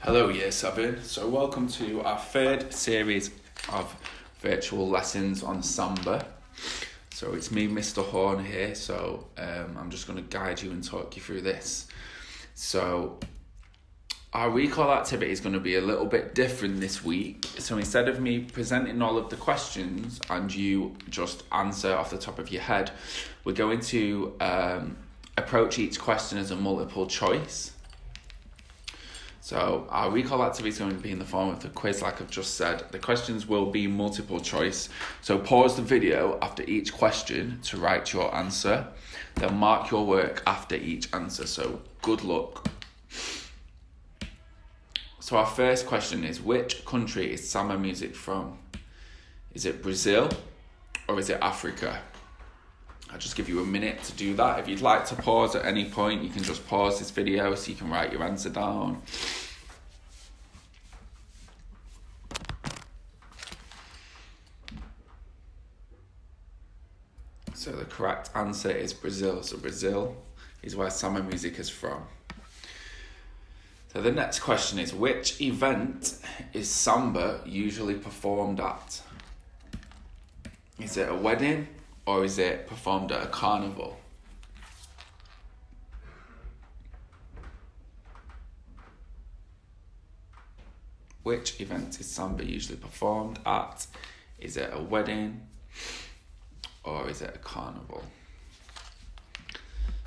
Hello Yr7, so welcome to our third series of virtual lessons on Samba. So it's me, Mr. Horn here, so I'm just going to guide you and talk you through this. So our recall activity is going to be a little bit different this week. So instead of me presenting all of the questions and you just answer off the top of your head, we're going to approach each question as a multiple choice. So our recall activity is going to be in the form of the quiz, like I've just said. The questions will be multiple choice. So pause the video after each question to write your answer. Then mark your work after each answer. So good luck. So our first question is, which country is Samba music from? Is it Brazil or is it Africa? I'll just give you a minute to do that. If you'd like to pause at any point, you can just pause this video so you can write your answer down. So the correct answer is Brazil. So Brazil is where Samba music is from. So the next question is, which event is Samba usually performed at? Is it a wedding or is it performed at a carnival? Which event is Samba usually performed at? Is it a wedding or is it a carnival?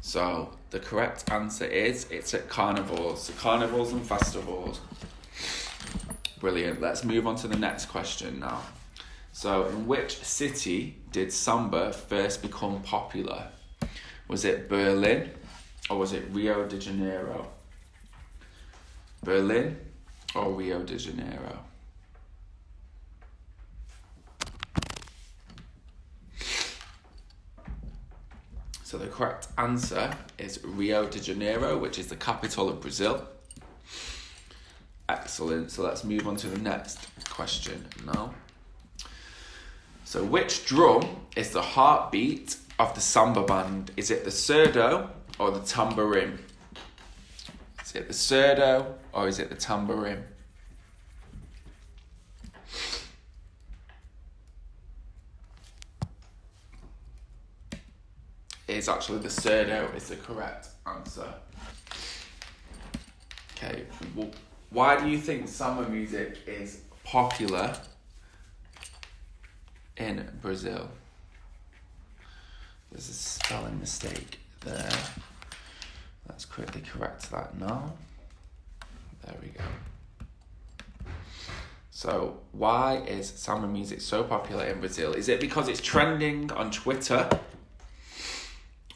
So the correct answer is it's at carnivals. So carnivals and festivals. Brilliant. Let's move on to the next question now. So in which city did Samba first become popular? Was it Berlin or was it Rio de Janeiro? Berlin or Rio de Janeiro? So the correct answer is Rio de Janeiro, which is the capital of Brazil. Excellent. So let's move on to the next question now. So which drum is the heartbeat of the Samba band? Is it the surdo or the tamborim? Is it the surdo or is it the tamborim? It's actually the surdo is the correct answer. Okay, well, why do you think Samba music is popular in Brazil? There's a spelling mistake there. Let's quickly correct that now. There we go. So why is Samba music so popular in Brazil? Is it because it's trending on Twitter?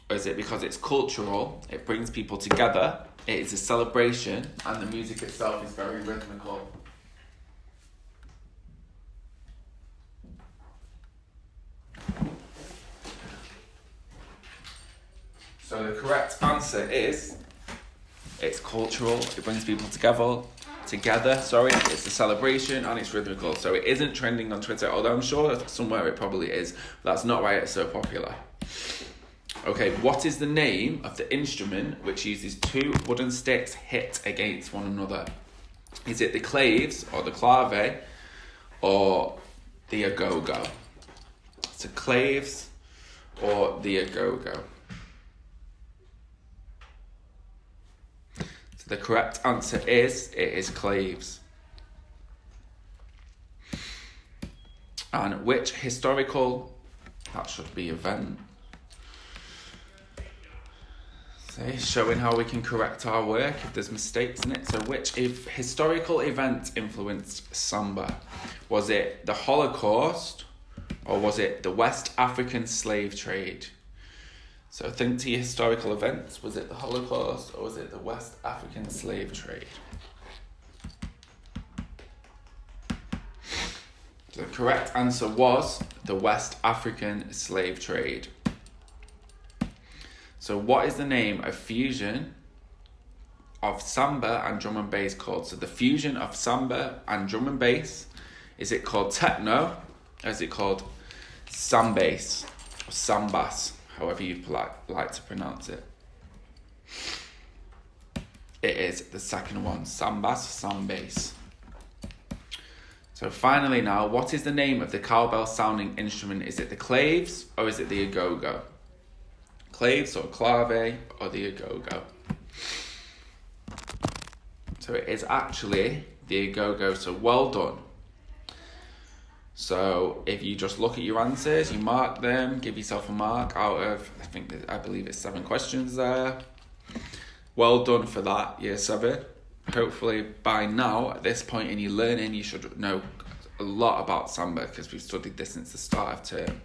Or is it because it's cultural, it brings people together, it is a celebration, and the music itself is very rhythmical? So the correct answer is, it's cultural, it brings people together, it's a celebration, and it's rhythmical. So it isn't trending on Twitter, although I'm sure that somewhere it probably is. That's not why it's so popular. Okay, what is the name of the instrument which uses two wooden sticks hit against one another? Is it the claves or the clave or the agogo? So claves or the agogo? So the correct answer is, it is claves. And which historical, that should be event, showing how we can correct our work if there's mistakes in it. So which historical event influenced Samba? Was it the Holocaust or was it the West African slave trade? So think to your historical events. Was it the Holocaust or was it the West African slave trade? So the correct answer was the West African slave trade. So what is the name of fusion of Samba and drum and bass called? So the fusion of Samba and drum and bass, is it called techno or is it called Sambase or Sambas, however you like to pronounce it? It is the second one, Samba, Sambes. So finally now, what is the name of the cowbell sounding instrument? Is it the claves or is it the agogo? Claves or clave or the agogo? So it is actually the agogo, so well done. So if you just look at your answers, you mark them, give yourself a mark out of, I believe it's 7 questions there. Well done for that, year 7. Hopefully by now, at this point in your learning, you should know a lot about Samba because we've studied this since the start of term.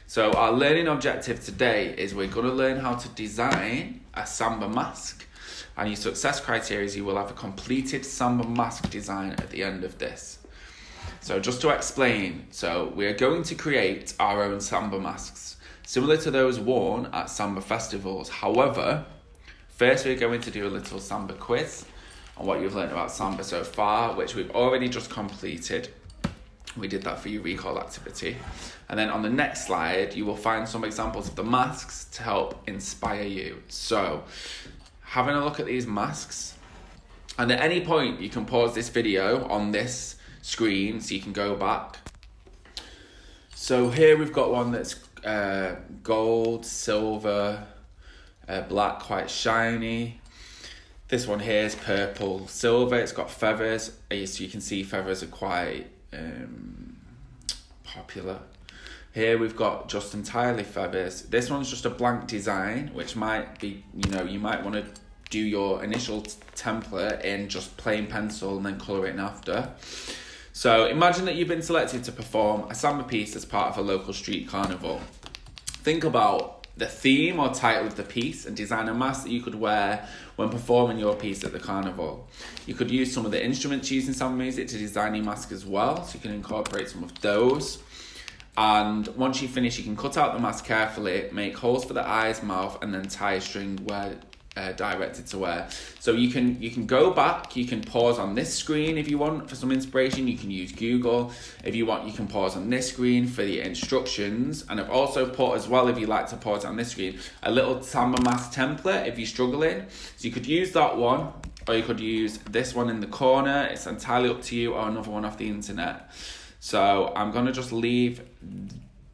So our learning objective today is we're going to learn how to design a Samba mask. And your success criteria is you will have a completed Samba mask design at the end of this. So just to explain, so we're going to create our own Samba masks, similar to those worn at Samba festivals. However, first we're going to do a little Samba quiz on what you've learned about Samba so far, which we've already just completed. We did that for your recall activity. And then on the next slide, you will find some examples of the masks to help inspire you. So, having a look at these masks, and at any point you can pause this video on this screen so you can go back. So here we've got one that's gold, silver, black, quite shiny. This one here is purple, silver. It's got feathers, so you can see feathers are quite popular. Here we've got just entirely feathers. This one's just a blank design, which might be, you might want to do your initial template in just plain pencil and then colour it in after. So imagine that you've been selected to perform a Samba piece as part of a local street carnival. Think about the theme or title of the piece and design a mask that you could wear when performing your piece at the carnival. You could use some of the instruments used in Samba music to design your mask as well, so you can incorporate some of those. And once you finish, you can cut out the mask carefully, make holes for the eyes, mouth, and then tie a string where directed to where. So you can go back, you can pause on this screen if you want for some inspiration. You can use Google. If you want, you can pause on this screen for the instructions. And I've also put as well, if you like to pause on this screen, a little Samba mask template if you're struggling. So you could use that one, or you could use this one in the corner. It's entirely up to you, or another one off the internet. So I'm going to just leave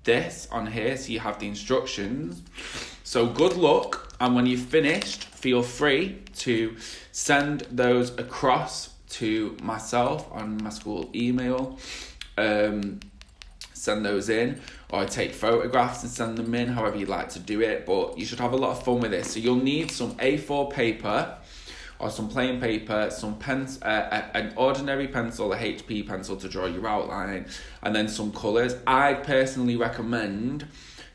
this on here so you have the instructions. So good luck, and when you've finished, feel free to send those across to myself on my school email. Send those in, or take photographs and send them in, however you like to do it. But you should have a lot of fun with this. So you'll need some A4 paper or some plain paper, some pens, an ordinary pencil, a HP pencil to draw your outline, and then some colours. I personally recommend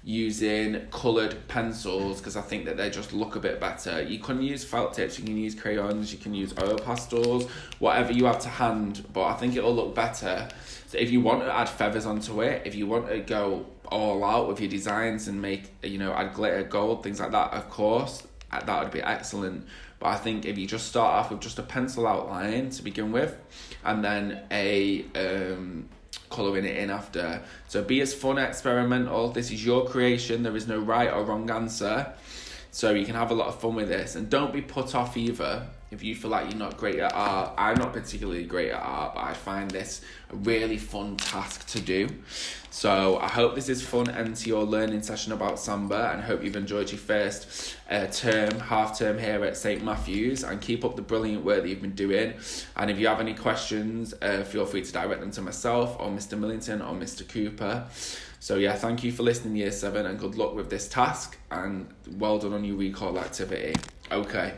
using coloured pencils because I think that they just look a bit better. You can use felt tips, you can use crayons, you can use oil pastels, whatever you have to hand, but I think it'll look better. So if you want to add feathers onto it, if you want to go all out with your designs and make, add glitter, gold, things like that, of course, that would be excellent. But I think if you just start off with just a pencil outline to begin with, and then a colouring it in after. So be as fun, experimental. This is your creation. There is no right or wrong answer. So you can have a lot of fun with this. And don't be put off either if you feel like you're not great at art. I'm not particularly great at art, but I find this a really fun task to do. So I hope this is fun end to your learning session about Samba, and hope you've enjoyed your first half term here at St Matthew's, and keep up the brilliant work that you've been doing. And if you have any questions, feel free to direct them to myself or Mr. Millington or Mr. Cooper. So yeah, thank you for listening, Year 7, and good luck with this task, and well done on your recall activity. Okay.